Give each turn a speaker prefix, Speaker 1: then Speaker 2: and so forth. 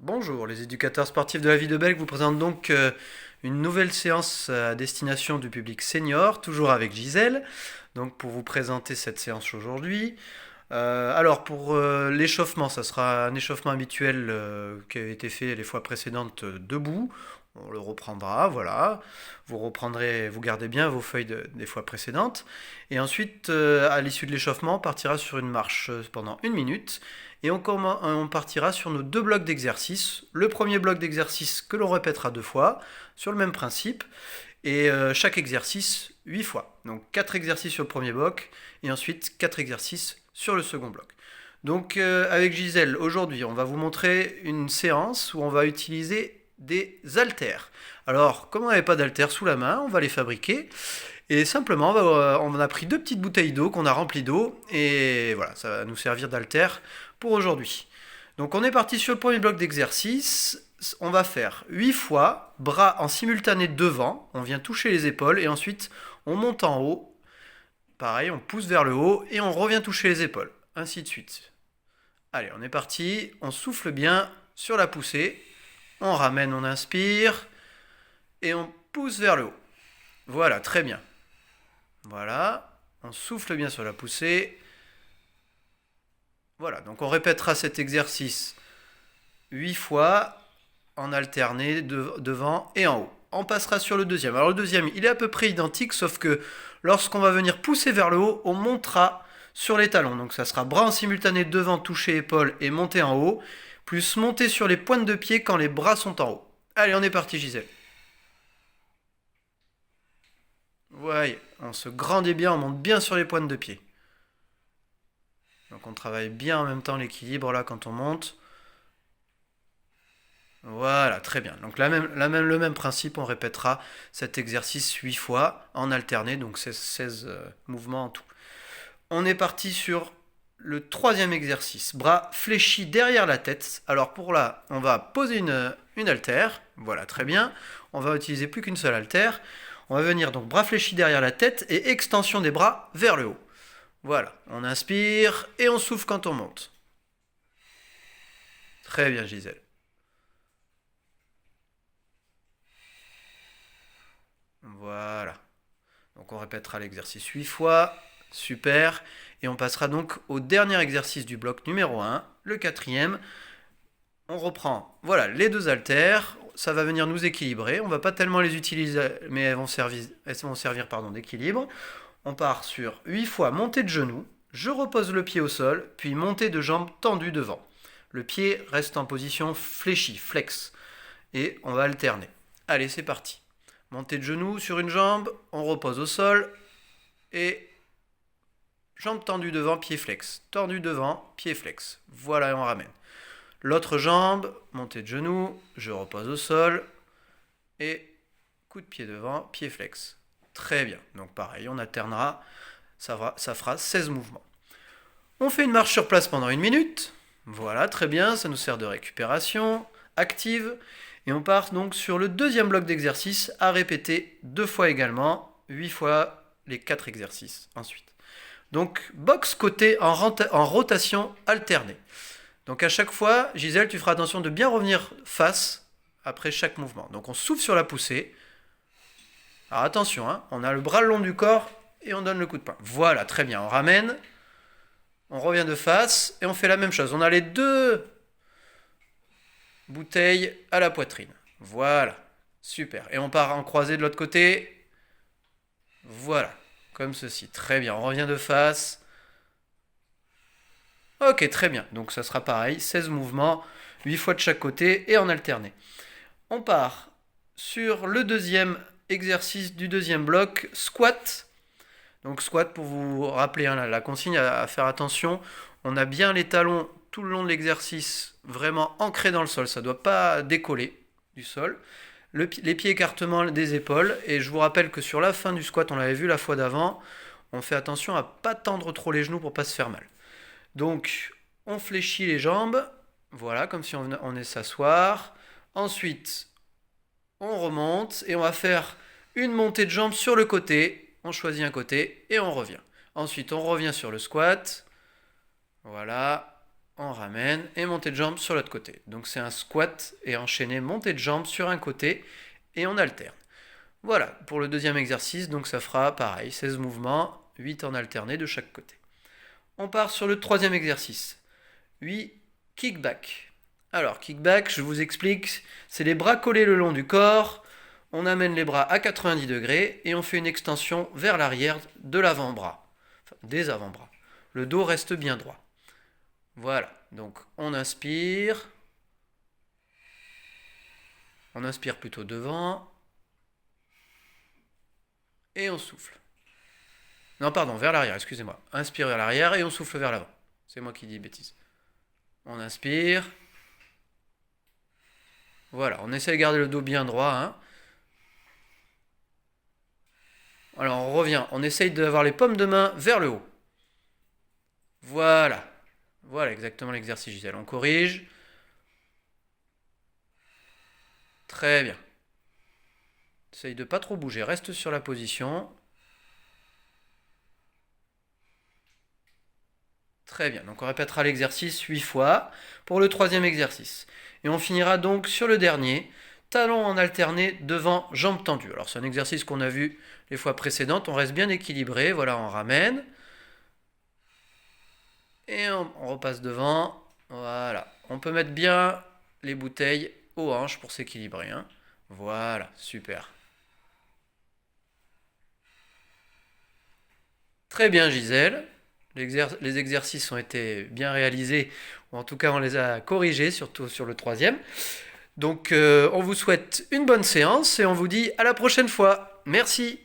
Speaker 1: Bonjour, les éducateurs sportifs de la ville de Belgique vous présentent donc une nouvelle séance à destination du public senior, toujours avec Gisèle, donc pour vous présenter cette séance aujourd'hui. Alors pour l'échauffement, ça sera un échauffement habituel qui a été fait les fois précédentes debout. On le reprendra, voilà. Vous reprendrez, vous gardez bien vos feuilles des fois précédentes. Et ensuite, à l'issue de l'échauffement, on partira sur une marche pendant 1 minute. Et on partira sur nos deux blocs d'exercice. Le premier bloc d'exercice que l'on répétera 2 fois, sur le même principe. Et chaque exercice 8 fois. Donc 4 exercices sur le premier bloc et ensuite 4 exercices sur le second bloc. Donc avec Gisèle, aujourd'hui, on va vous montrer une séance où on va utiliser des haltères. Alors, comme on n'avait pas d'haltères sous la main, on va les fabriquer. Et simplement, on a pris 2 petites bouteilles d'eau qu'on a remplies d'eau. Et voilà, ça va nous servir d'haltères pour aujourd'hui. Donc on est parti sur le premier bloc d'exercice. On va faire 8 fois, bras en simultané devant, on vient toucher les épaules et ensuite on monte en haut. Pareil, on pousse vers le haut et on revient toucher les épaules, ainsi de suite. Allez, on est parti, on souffle bien sur la poussée, on ramène, on inspire et on pousse vers le haut. Voilà, très bien. Voilà, on souffle bien sur la poussée. Voilà, donc on répétera cet exercice 8 fois en alterné devant et en haut. On passera sur le deuxième. Alors le deuxième, il est à peu près identique, sauf que lorsqu'on va venir pousser vers le haut, on montera sur les talons. Donc ça sera bras en simultané devant, toucher épaule et monter en haut, plus monter sur les pointes de pied quand les bras sont en haut. Allez, on est parti Gisèle. Voyez, on se grandit bien, on monte bien sur les pointes de pied. Donc on travaille bien en même temps l'équilibre là quand on monte. Voilà, très bien. Donc le même principe, on répétera cet exercice 8 fois en alterné, donc 16 mouvements en tout. On est parti sur le troisième exercice, bras fléchis derrière la tête. Alors pour là, on va poser une haltère, voilà, très bien. On va utiliser plus qu'une seule haltère. On va venir donc bras fléchis derrière la tête et extension des bras vers le haut. Voilà, on inspire et on souffle quand on monte. Très bien Gisèle. Voilà. Donc on répétera l'exercice 8 fois. Super. Et on passera donc au dernier exercice du bloc numéro 1, le quatrième. On reprend, voilà, les deux haltères. Ça va venir nous équilibrer. On ne va pas tellement les utiliser, mais elles vont servir d'équilibre. On part sur 8 fois montée de genou. Je repose le pied au sol, puis montée de jambe tendue devant. Le pied reste en position fléchie, flex. Et on va alterner. Allez, c'est parti. Montée de genou sur une jambe, on repose au sol et jambe tendue devant, pied flex. Tendu devant, pied flex. Voilà, et on ramène. L'autre jambe, montée de genou, je repose au sol et coup de pied devant, pied flex. Très bien. Donc pareil, on alternera. Ça fera 16 mouvements. On fait une marche sur place pendant 1 minute. Voilà, très bien, ça nous sert de récupération active. Et on part donc sur le deuxième bloc d'exercice à répéter 2 fois également, 8 fois les 4 exercices ensuite. Donc box côté en rotation alternée. Donc à chaque fois, Gisèle, tu feras attention de bien revenir face après chaque mouvement. Donc on souffle sur la poussée. Alors attention, hein, on a le bras le long du corps et on donne le coup de poing. Voilà, très bien, on ramène. On revient de face et on fait la même chose. On a les deux bouteilles à la poitrine. Voilà, super. Et on part en croisée de l'autre côté. Voilà, comme ceci. Très bien, on revient de face. Ok, très bien. Donc ça sera pareil, 16 mouvements, 8 fois de chaque côté et en alterné. On part sur le deuxième exercice du deuxième bloc, squat. Donc squat, pour vous rappeler hein, la consigne à faire attention, on a bien les talons tout le long de l'exercice vraiment ancrés dans le sol, ça ne doit pas décoller du sol. Les pieds écartement des épaules, et je vous rappelle que sur la fin du squat, on l'avait vu la fois d'avant, on fait attention à ne pas tendre trop les genoux pour ne pas se faire mal. Donc on fléchit les jambes, voilà, comme si on est s'asseoir. Ensuite, on remonte et on va faire une montée de jambes sur le côté. On choisit un côté et on revient. Ensuite, on revient sur le squat. Voilà. on ramène et montée de jambes sur l'autre côté. Donc c'est un squat et enchaîné montée de jambes sur un côté et on alterne. Voilà, pour le deuxième exercice, donc ça fera pareil, 16 mouvements, 8 en alterné de chaque côté. On part sur le troisième exercice. 8 kickback. Alors, kickback, je vous explique, c'est les bras collés le long du corps, on amène les bras à 90 degrés et on fait une extension vers l'arrière de l'avant-bras, enfin, des avant-bras. Le dos reste bien droit. Voilà, donc on inspire plutôt devant, et on souffle. Non, pardon, vers l'arrière, excusez-moi. Inspire vers l'arrière et on souffle vers l'avant. C'est moi qui dis bêtise. On inspire. Voilà, on essaie de garder le dos bien droit. Hein. Alors on revient, on essaye d'avoir les paumes de main vers le haut. Voilà. Voilà exactement l'exercice, Gisèle. On corrige. Très bien. Essaye de pas trop bouger, reste sur la position. Très bien, donc on répétera l'exercice 8 fois pour le troisième exercice. Et on finira donc sur le dernier, talons en alterné devant, jambes tendues. Alors c'est un exercice qu'on a vu les fois précédentes, on reste bien équilibré, voilà, on ramène. Et on repasse devant, voilà. On peut mettre bien les bouteilles aux hanches pour s'équilibrer. Hein. Voilà, super. Très bien Gisèle. Les exercices ont été bien réalisés, ou en tout cas on les a corrigés, surtout sur le troisième. Donc on vous souhaite une bonne séance et on vous dit à la prochaine fois. Merci.